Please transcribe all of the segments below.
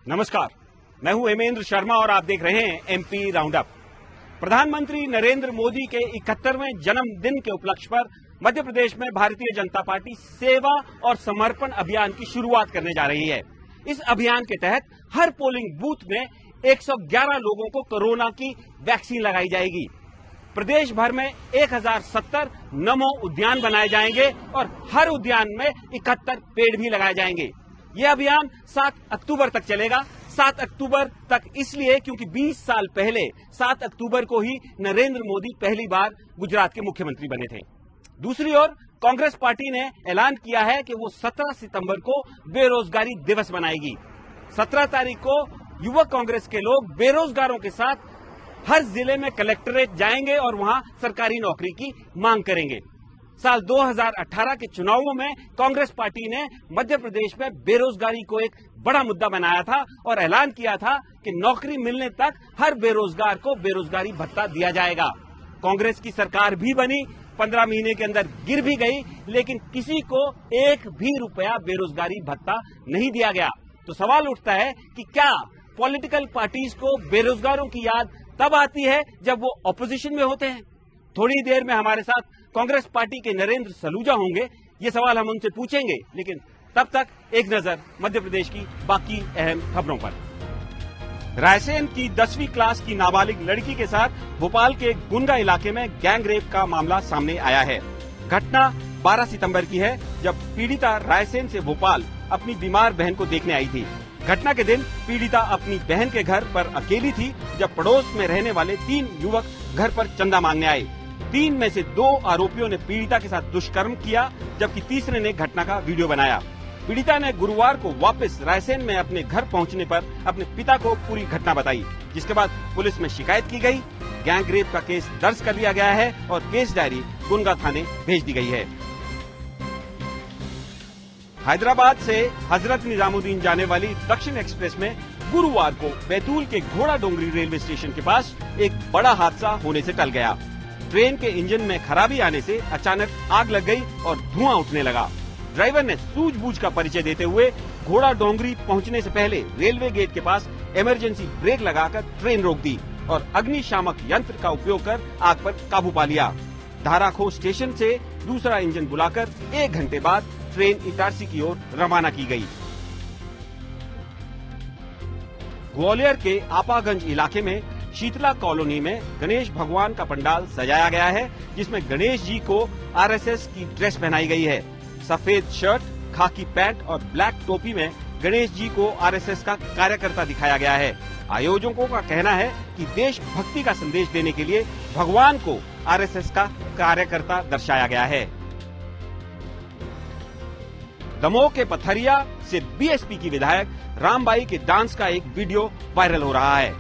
नमस्कार, मैं हूं हेमेंद्र शर्मा और आप देख रहे हैं एमपी राउंड अप। प्रधानमंत्री नरेंद्र मोदी के 71वें जन्मदिन के उपलक्ष्य पर मध्य प्रदेश में भारतीय जनता पार्टी सेवा और समर्पण अभियान की शुरुआत करने जा रही है। इस अभियान के तहत हर पोलिंग बूथ में 111 लोगों को कोरोना की वैक्सीन लगाई जाएगी। प्रदेश भर में 1070 नमो उद्यान बनाए जाएंगे और हर उद्यान में 71 पेड़ भी लगाए जाएंगे। यह अभियान 7 अक्टूबर तक चलेगा। 7 अक्टूबर तक इसलिए क्योंकि 20 साल पहले 7 अक्टूबर को ही नरेंद्र मोदी पहली बार गुजरात के मुख्यमंत्री बने थे। दूसरी ओर कांग्रेस पार्टी ने ऐलान किया है कि वो 17 सितंबर को बेरोजगारी दिवस मनाएगी। 17 तारीख को युवक कांग्रेस के लोग बेरोजगारों के साथ हर जिले में कलेक्ट्रेट जाएंगे और वहां सरकारी नौकरी की मांग करेंगे। साल 2018 के चुनावों में कांग्रेस पार्टी ने मध्य प्रदेश में बेरोजगारी को एक बड़ा मुद्दा बनाया था और ऐलान किया था कि नौकरी मिलने तक हर बेरोजगार को बेरोजगारी भत्ता दिया जाएगा। कांग्रेस की सरकार भी बनी, 15 महीने के अंदर गिर भी गई, लेकिन किसी को एक भी रुपया बेरोजगारी भत्ता नहीं दिया गया। तो सवाल उठता है कि क्या पॉलिटिकल पार्टीज को बेरोजगारों की याद तब आती है जब वो ऑपोजिशन में होते हैं? थोड़ी देर में हमारे साथ कांग्रेस पार्टी के नरेंद्र सलूजा होंगे। ये सवाल हम उनसे पूछेंगे, लेकिन तब तक एक नजर मध्य प्रदेश की बाकी अहम खबरों पर। रायसेन की 10वीं क्लास की नाबालिग लड़की के साथ भोपाल के गुनगा इलाके में गैंग रेप का मामला सामने आया है। घटना 12 सितंबर की है, जब पीड़िता रायसेन से भोपाल अपनी बीमार बहन को देखने आई थी। घटना के दिन पीड़िता अपनी बहन के घर पर अकेली थी, जब पड़ोस में रहने वाले 3 युवक घर पर चंदा मांगने आए। 3 में से 2 आरोपियों ने पीड़िता के साथ दुष्कर्म किया, जबकि तीसरे ने घटना का वीडियो बनाया। पीड़िता ने गुरुवार को वापस रायसेन में अपने घर पहुंचने पर अपने पिता को पूरी घटना बताई, जिसके बाद पुलिस में शिकायत की गई। गैंग रेप का केस दर्ज कर लिया गया है और केस डायरी गुनगा थाने भेज दी गई है। हैदराबाद से हजरत निजामुद्दीन जाने वाली दक्षिण एक्सप्रेस में गुरुवार को बैतूल के घोड़ा डोंगरी रेलवे स्टेशन के पास एक बड़ा हादसा होने से टल गया। ट्रेन के इंजन में खराबी आने से अचानक आग लग गई और धुआं उठने लगा। ड्राइवर ने सूझबूझ का परिचय देते हुए घोड़ा डोंगरी पहुंचने से पहले रेलवे गेट के पास इमरजेंसी ब्रेक लगाकर ट्रेन रोक दी और अग्निशामक यंत्र का उपयोग कर आग पर काबू पा लिया। धाराखो स्टेशन से दूसरा इंजन बुलाकर 1 घंटे बाद ट्रेन इटारसी की ओर रवाना की गई। ग्वालियर के आपागंज इलाके में शीतला कॉलोनी में गणेश भगवान का पंडाल सजाया गया है, जिसमें गणेश जी को आरएसएस की ड्रेस पहनाई गई है। सफेद शर्ट, खाकी पैंट और ब्लैक टोपी में गणेश जी को आरएसएस का कार्यकर्ता दिखाया गया है। आयोजकों का कहना है कि देशभक्ति का संदेश देने के लिए भगवान को आरएसएस का कार्यकर्ता दर्शाया गया है। दमोह के पथरिया से बीएसपी की विधायक रामबाई के डांस का एक वीडियो वायरल हो रहा है।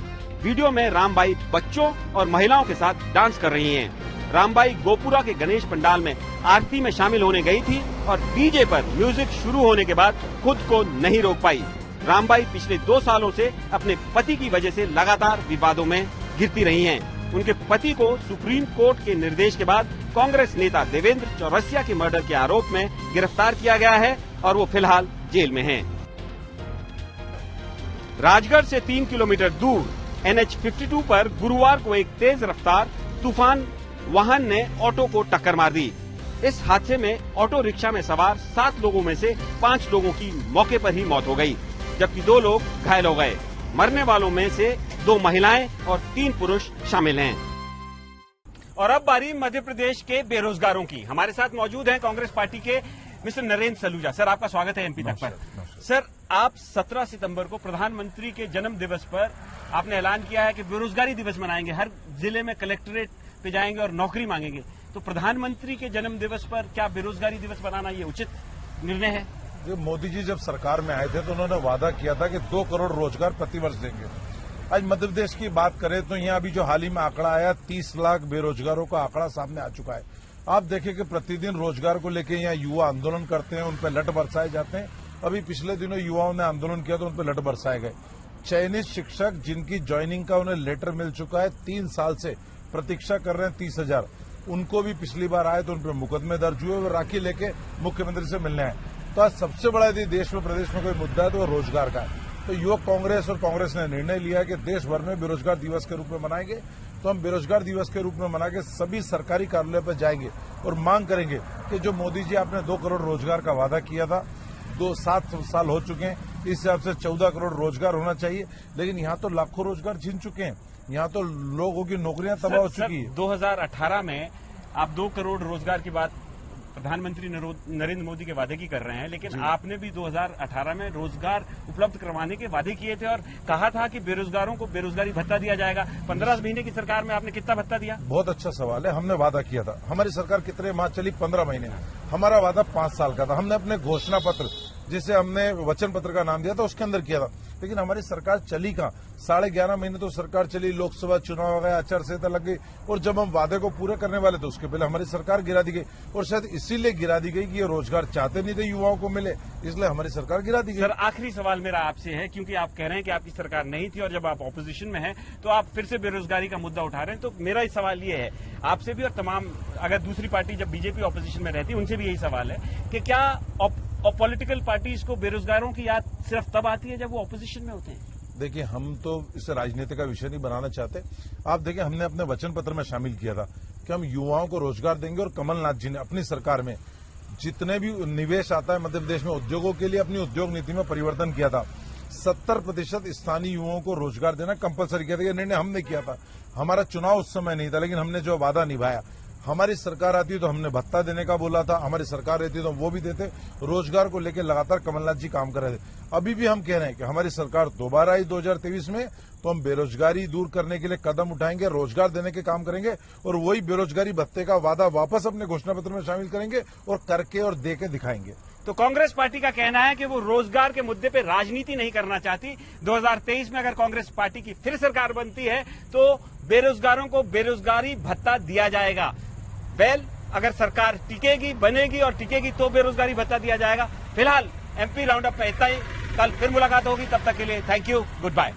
वीडियो में रामबाई बच्चों और महिलाओं के साथ डांस कर रही हैं। रामबाई गोपुरा के गणेश पंडाल में आरती में शामिल होने गई थी और डीजे पर म्यूजिक शुरू होने के बाद खुद को नहीं रोक पाई। रामबाई पिछले 2 सालों से अपने पति की वजह से लगातार विवादों में घिरती रही हैं। उनके पति को सुप्रीम कोर्ट के निर्देश के बाद कांग्रेस नेता देवेंद्र चौरसिया के मर्डर के आरोप में गिरफ्तार किया गया है और वो फिलहाल जेल में हैं। राजगढ़ से 3 किलोमीटर दूर NH-52 पर गुरुवार को एक तेज रफ्तार तूफान वाहन ने ऑटो को टक्कर मार दी। इस हादसे में ऑटो रिक्शा में सवार 7 लोगों में से 5 लोगों की मौके पर ही मौत हो गई, जबकि 2 लोग घायल हो गए। मरने वालों में से 2 महिलाएं और 3 पुरुष शामिल हैं। और अब बारी मध्य प्रदेश के बेरोजगारों की। हमारे साथ मौजूद हैं कांग्रेस पार्टी के मिस्टर नरेंद्र सलूजा। सर, आपका स्वागत है एमपी तक पर। सर, आप 17 सितंबर को प्रधानमंत्री के जन्म दिवस पर आपने ऐलान किया है कि बेरोजगारी दिवस मनाएंगे, हर जिले में कलेक्ट्रेट पे जाएंगे और नौकरी मांगेंगे। तो प्रधानमंत्री के जन्म दिवस पर क्या बेरोजगारी दिवस मनाना ये उचित निर्णय है? जो मोदी जी जब सरकार में आए थे तो उन्होंने वादा किया था कि 2 करोड़ रोजगार प्रतिवर्ष देंगे। आज मध्य प्रदेश की बात करें तो यहाँ अभी जो हाल ही में आंकड़ा आया 30 लाख बेरोजगारों का आंकड़ा सामने आ चुका है। आप देखें कि प्रतिदिन रोजगार को लेकर यहाँ युवा आंदोलन करते हैं, उन पर लठ बरसाए जाते हैं। अभी पिछले दिनों युवाओं ने आंदोलन किया तो उन पर लठ बरसाए गए। चयनित शिक्षक जिनकी ज्वाइनिंग का उन्हें लेटर मिल चुका है, 3 साल से प्रतीक्षा कर रहे हैं 30,000, उनको भी पिछली बार आए तो उन पर मुकदमे दर्ज हुए, वो राखी लेके मुख्यमंत्री से मिलने आए। तो आज सबसे बड़ा यदि देश में प्रदेश में कोई मुद्दा है तो वो रोजगार का है। तो युवक कांग्रेस और कांग्रेस ने निर्णय लिया कि देश भर में बेरोजगार दिवस के रूप में मनाएंगे। तो हम बेरोजगार दिवस के रूप में मना के सभी सरकारी कार्यालयों पर जाएंगे और मांग करेंगे कि जो मोदी जी आपने 2 करोड़ रोजगार का वादा किया था, 7 साल हो चुके हैं, इस हिसाब से 14 करोड़ रोजगार होना चाहिए। लेकिन यहाँ तो लाखों रोजगार छीन चुके हैं, यहाँ तो लोगों की नौकरियां तबाह हो चुकी है। 2018 में आप 2 करोड़ रोजगार की बात प्रधानमंत्री नरेंद्र मोदी के वादे की कर रहे हैं, लेकिन आपने भी 2018 में रोजगार उपलब्ध करवाने के वादे किए थे और कहा था कि बेरोजगारों को बेरोजगारी भत्ता दिया जाएगा। 15 महीने की सरकार में आपने कितना भत्ता दिया? बहुत अच्छा सवाल है। हमने वादा किया था, हमारी सरकार कितने माह चली? 15 महीने। हमारा वादा 5 साल का था। हमने अपने घोषणा पत्र, जिसे हमने वचन पत्र का नाम दिया था, उसके अंदर किया था। लेकिन हमारी सरकार चली कहाँ? 11.5 महीने तो सरकार चली, लोकसभा चुनाव आ गया, आचार संहिता लग गई, और जब हम वादे को पूरे करने वाले थे उसके पहले हमारी सरकार गिरा दी गई। और शायद इसीलिए गिरा दी गई कि ये रोजगार चाहते नहीं थे युवाओं को मिले, इसलिए हमारी सरकार गिरा दी गई। सर, आखिरी सवाल मेरा आपसे है, क्योंकि आप कह रहे हैं कि आपकी सरकार नहीं थी और जब आप ऑपोजिशन में हैं तो आप फिर से बेरोजगारी का मुद्दा उठा रहे हैं। तो मेरा इस सवाल ये है आपसे भी और तमाम, अगर दूसरी पार्टी जब बीजेपी ऑपोजिशन में रहती है उनसे भी यही सवाल है कि क्या पॉलिटिकल पार्टीज को बेरोजगारों की याद सिर्फ तब आती है जब वो ऑपोजिशन में होते हैं? देखिए, हम तो इसे राजनीति का विषय नहीं बनाना चाहते। आप देखिए, हमने अपने वचन पत्र में शामिल किया था कि हम युवाओं को रोजगार देंगे, और कमलनाथ जी ने अपनी सरकार में जितने भी निवेश आता है मध्य प्रदेश में उद्योगों के लिए अपनी उद्योग नीति में परिवर्तन किया था। 70% स्थानीय युवाओं को रोजगार देना कंपलसरी किया था। यह निर्णय हमने किया था। हमारा चुनाव उस समय नहीं था, लेकिन हमने जो वादा निभाया। हमारी सरकार आती तो हमने भत्ता देने का बोला था, हमारी सरकार रहती तो वो भी देते। रोजगार को लेकर लगातार कमलनाथ जी काम कर रहे थे। अभी भी हम कह रहे हैं कि हमारी सरकार दोबारा आई 2023 में, तो हम बेरोजगारी दूर करने के लिए कदम उठाएंगे, रोजगार देने के काम करेंगे, और वही बेरोजगारी भत्ते का वादा वापस अपने घोषणा पत्र में शामिल करेंगे और करके और दे के दिखाएंगे। तो कांग्रेस पार्टी का कहना है कि वो रोजगार के मुद्दे पे राजनीति नहीं करना चाहती। 2023 में अगर कांग्रेस पार्टी की फिर सरकार बनती है तो बेरोजगारों को बेरोजगारी भत्ता दिया जाएगा। अगर सरकार टिकेगी, बनेगी और टिकेगी तो बेरोजगारी भत्ता दिया जाएगा। फिलहाल एमपी राउंड अप में इतना ही। कल फिर मुलाकात होगी, तब तक के लिए थैंक यू, गुड बाय।